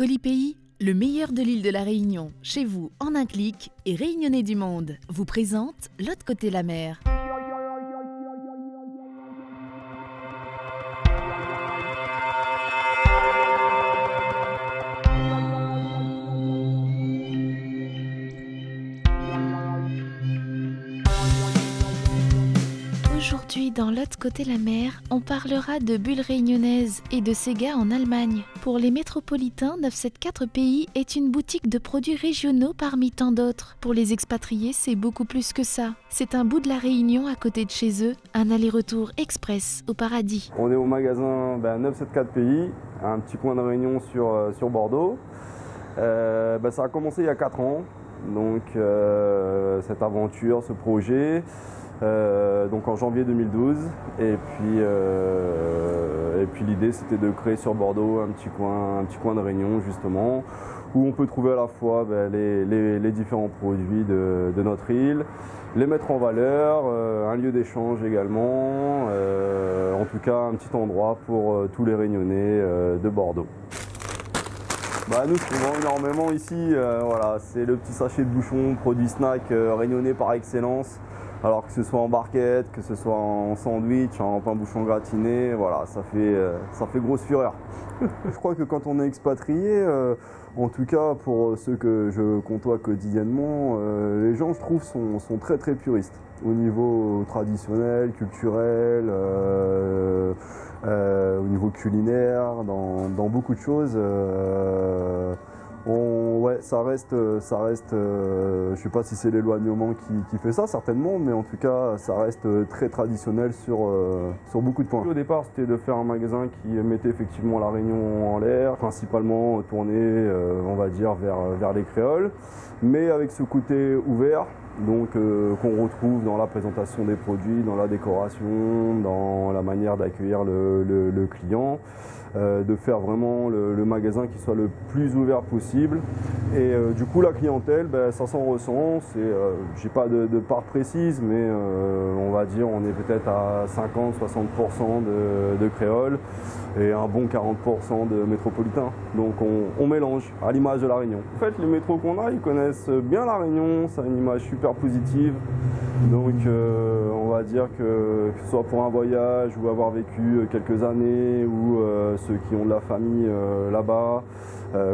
Colipaís, le meilleur de l'île de la Réunion, chez vous en un clic et Réunionnais du monde, vous présente L'autre côté la mer. Aujourd'hui, dans L'autre côté la mer, on parlera de bulles réunionnaises et de Sega en Allemagne. Pour les métropolitains, 974 Pays est une boutique de produits régionaux parmi tant d'autres. Pour les expatriés, c'est beaucoup plus que ça. C'est un bout de la Réunion à côté de chez eux, un aller-retour express au paradis. On est au magasin 974 Pays, un petit coin de Réunion sur Bordeaux. Ça a commencé il y a 4 ans, donc cette aventure, ce projet. Donc en janvier 2012 et puis l'idée c'était de créer sur Bordeaux un petit coin de Réunion justement où on peut trouver à la fois les différents produits de notre île, les mettre en valeur, un lieu d'échange également, en tout cas un petit endroit pour tous les Réunionnais de Bordeaux. Nous ce qu'on vend énormément ici, c'est le petit sachet de bouchon, produit snack réunionnais par excellence. Alors que ce soit en barquette, que ce soit en sandwich, en pain bouchon gratiné, voilà, ça fait grosse fureur. Je crois que quand on est expatrié, en tout cas pour ceux que je côtoie quotidiennement, les gens je trouve sont très très puristes au niveau traditionnel, culturel, au niveau culinaire, dans beaucoup de choses. Ça reste, je sais pas si c'est l'éloignement qui fait ça certainement, mais en tout cas ça reste très traditionnel sur beaucoup de points. Au départ c'était de faire un magasin qui mettait effectivement la Réunion en l'air, principalement tourné on va dire vers les créoles, mais avec ce côté ouvert, donc qu'on retrouve dans la présentation des produits, dans la décoration, dans la manière d'accueillir le client. De faire vraiment le magasin qui soit le plus ouvert possible et du coup la clientèle ça s'en ressent, j'ai pas de part précise mais on va dire on est peut-être à 50-60% de créoles et un bon 40% de métropolitains, donc on mélange à l'image de la Réunion. En fait les métros qu'on a ils connaissent bien la Réunion, ça a une image super positive. Donc on va dire que ce soit pour un voyage ou avoir vécu quelques années ou ceux qui ont de la famille là-bas,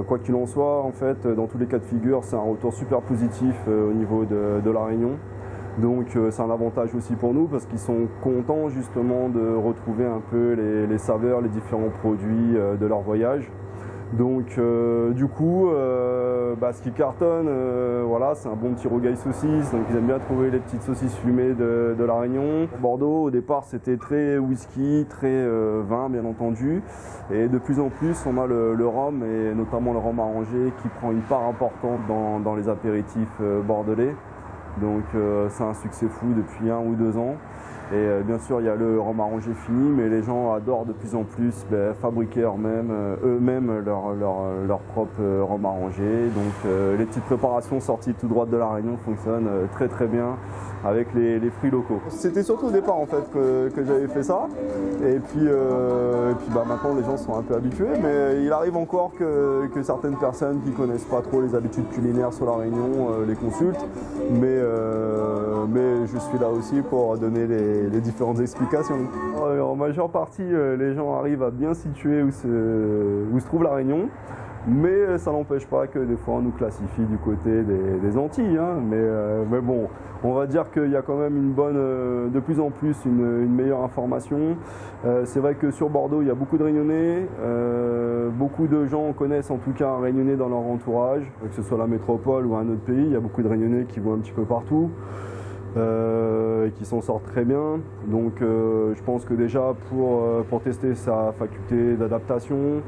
quoi qu'il en soit, en fait, dans tous les cas de figure, c'est un retour super positif au niveau de la Réunion. Donc c'est un avantage aussi pour nous parce qu'ils sont contents justement de retrouver un peu les saveurs, les différents produits de leur voyage. Donc du coup, ce qui cartonne, c'est un bon petit rougail saucisse, donc ils aiment bien trouver les petites saucisses fumées de la Réunion. Bordeaux au départ c'était très whisky, très vin bien entendu, et de plus en plus on a le rhum, et notamment le rhum arrangé qui prend une part importante dans les apéritifs bordelais. Donc c'est un succès fou depuis 1 ou 2 ans. Et bien sûr il y a le rhum arrangé fini, mais les gens adorent de plus en plus fabriquer eux-mêmes leur propre rhum arrangé. Donc les petites préparations sorties tout droit de la Réunion fonctionnent très très bien avec les fruits locaux. C'était surtout au départ en fait que j'avais fait ça, et puis maintenant les gens sont un peu habitués, mais il arrive encore que certaines personnes qui connaissent pas trop les habitudes culinaires sur la Réunion les consultent, mais je suis là aussi pour donner les différentes explications. En majeure partie, les gens arrivent à bien situer où se trouve la Réunion, mais ça n'empêche pas que des fois on nous classifie du côté des Antilles. Mais bon, on va dire qu'il y a quand même de plus en plus une meilleure information. C'est vrai que sur Bordeaux, il y a beaucoup de Réunionnais. Beaucoup de gens connaissent en tout cas un Réunionnais dans leur entourage, que ce soit la métropole ou un autre pays. Il y a beaucoup de Réunionnais qui vont un petit peu partout. Et qui s'en sortent très bien. Donc je pense que déjà pour tester sa faculté d'adaptation,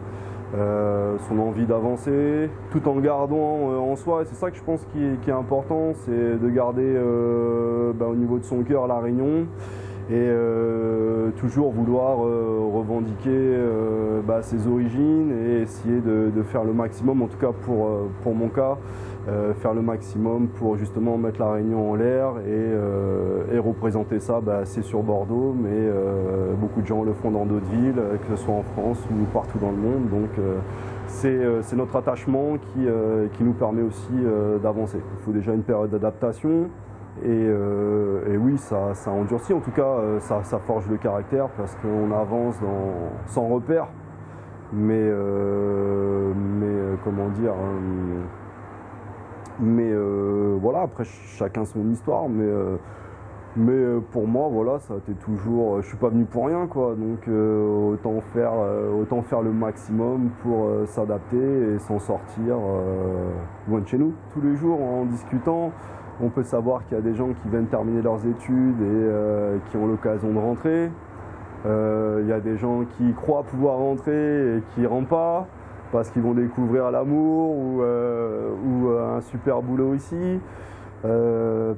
son envie d'avancer, tout en gardant en soi, et c'est ça que je pense qui est important, c'est de garder au niveau de son cœur la Réunion, et toujours vouloir revendiquer ses origines et essayer de faire le maximum, en tout cas pour mon cas, faire le maximum pour justement mettre la Réunion en l'air et représenter ça. C'est sur Bordeaux, mais beaucoup de gens le font dans d'autres villes, que ce soit en France ou partout dans le monde. Donc c'est notre attachement qui nous permet aussi d'avancer. Il faut déjà une période d'adaptation et oui, ça endurcit, en tout cas ça forge le caractère parce qu'on avance sans repère. Mais comment dire, voilà, après chacun son histoire, mais pour moi, voilà, ça a été toujours, je suis pas venu pour rien, quoi, donc autant faire le maximum pour s'adapter et s'en sortir loin de chez nous. Tous les jours, en discutant, on peut savoir qu'il y a des gens qui viennent terminer leurs études et qui ont l'occasion de rentrer. Il y a des gens qui croient pouvoir rentrer et qui ne rentrent pas parce qu'ils vont découvrir l'amour ou un super boulot ici.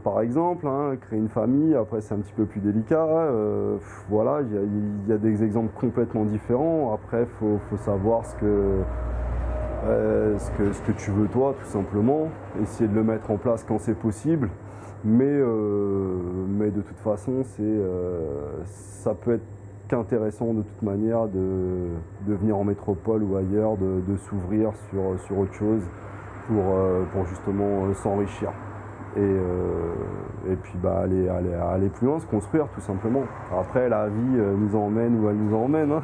Par exemple, hein, créer une famille, après c'est un petit peu plus délicat. Voilà, il y a des exemples complètement différents. Après, faut savoir ce que tu veux toi, tout simplement. Essayer de le mettre en place quand c'est possible. Mais de toute façon, ça peut être intéressant de toute manière de venir en métropole ou ailleurs, de s'ouvrir sur autre chose pour justement s'enrichir et puis aller plus loin, se construire tout simplement. Après, la vie nous emmène où elle nous emmène. Hein.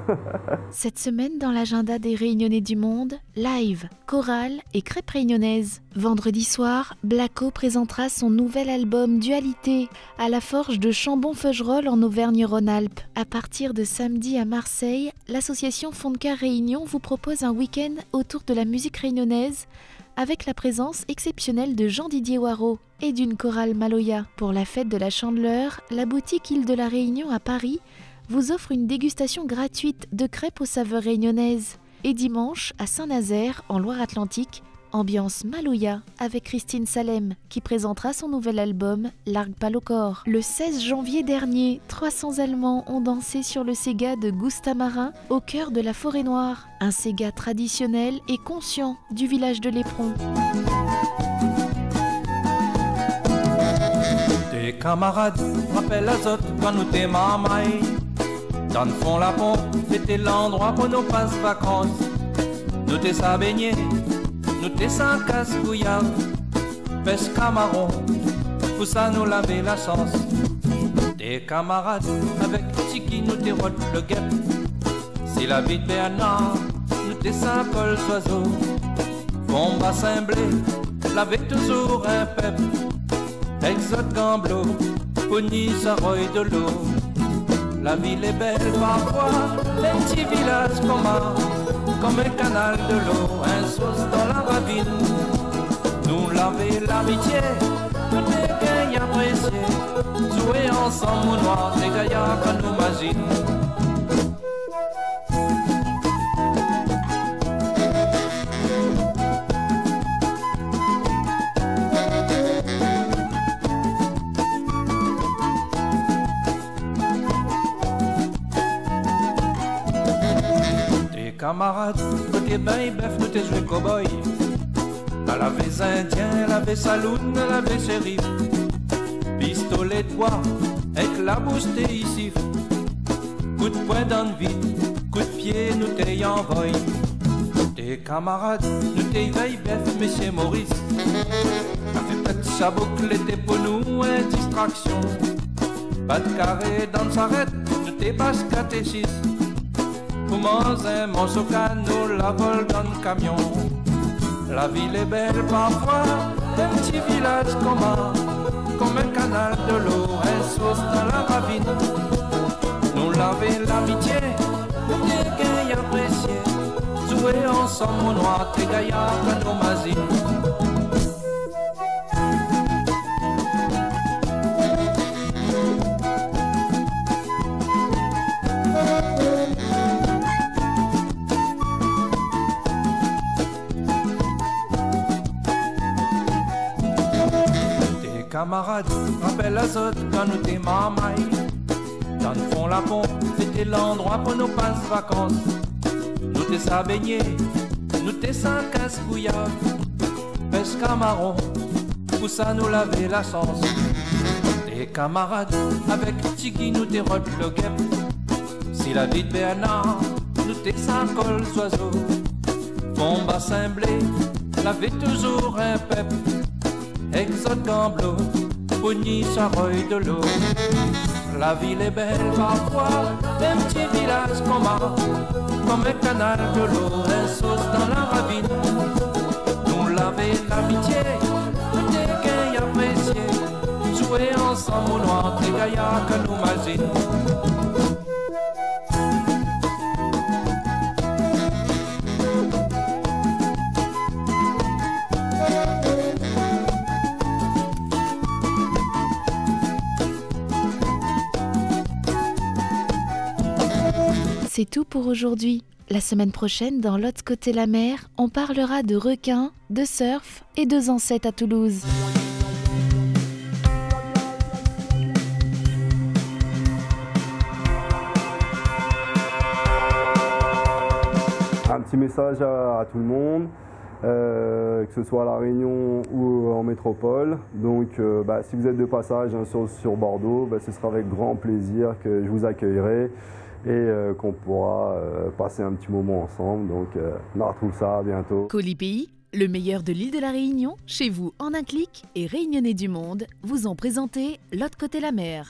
Cette semaine, dans l'agenda des Réunionnais du Monde, live, chorale et crêpes réunionnaises. Vendredi soir, Blacko présentera son nouvel album Dualité à la forge de Chambon-Feugerolles en Auvergne-Rhône-Alpes. À partir de samedi à Marseille, l'association Fonka Réunion vous propose un week-end autour de la musique réunionnaise avec la présence exceptionnelle de Jean-Didier Waro et d'une chorale Maloya. Pour la fête de la Chandeleur, la boutique Île de la Réunion à Paris vous offre une dégustation gratuite de crêpes aux saveurs réunionnaises. Et dimanche, à Saint-Nazaire, en Loire-Atlantique, ambiance Maloya avec Christine Salem qui présentera son nouvel album Largue Palocor. Le 16 janvier dernier, 300 Allemands ont dansé sur le Sega de Gustamarin au cœur de la Forêt Noire, un Sega traditionnel et conscient du village de l'Éperon. Tes camarades rappellent les autres quand nous t'es mamaille. Dans le fond la pompe, c'était l'endroit pour nos passes vacances. Nous t'es ça baigner. Nous t'es sans casse-couillard, pêche camarons, pour ça nous laver la chance. Des camarades avec Tiki nous t'es rôle le guêpe. Si la vie de Bernard, nous t'es sans col d'oiseau. Bon bassin blé, laver toujours un pep. Exote gamblo, pogny saroy de l'eau. La ville est belle parfois, les petits villages comme un canal de l'eau, un sauce dans la ravine. Nous laver l'amitié, nous des gains appréciés. Jouer ensemble au noir, des gaillards qu'on nous imagine. Camarades, côté bain bœuf, nous t'es joué cow-boy. À la vez indien, la vez saloon, la vez shérif. Pistolet de bois, avec la bouche t'es ici. Coup de poing dans le vide, coup de pied, nous t'es envoyé. Tes camarades, nous t'es veille bœuf, monsieur Maurice. A fait petit chabot, l'été pour nous, une distraction. Pas de carré dans le charrette, nous t'es basse catéchiste. Pour manger mon socano, la vole dans le camion. La ville est belle parfois, un petit village comme un canal de l'eau, un sauce dans la ravine. Nous laver l'amitié, nous des gains appréciés. Jouer ensemble au noir, des gaillards à nos mazines. Camarades, rappelle les autres quand nous t'es mamaille. Dans le fond la pompe, c'était l'endroit pour nos passes vacances. Nous t'es ça baigner, nous t'es ça casse-couillard. Pêche camarons, pour ça nous laver la chance. Tes camarades, avec Tiki nous t'es rôle le guêpe. Si la vie de Bernard, nous t'es ça col d'oiseau. Mon bassin blé, l'avait toujours un pep. Exode Gamblo, Pogny, Charoy de l'eau. La ville est belle parfois, un petit village comme un canal de l'eau, un sauce dans la ravine. Nous l'avait l'amitié, des gains appréciés, jouer ensemble au noir, des gaillards que nous imagine. C'est tout pour aujourd'hui. La semaine prochaine, dans l'autre côté la mer, on parlera de requins, de surf et de Zancette à Toulouse. Un petit message à tout le monde, que ce soit à La Réunion ou en métropole. Donc si vous êtes de passage sur Bordeaux, ce sera avec grand plaisir que je vous accueillerai et qu'on pourra passer un petit moment ensemble. Donc on retrouve ça bientôt. Colipéi, le meilleur de l'île de la Réunion, chez vous en un clic, et Réunionnais du monde vous ont présenté l'autre côté la mer.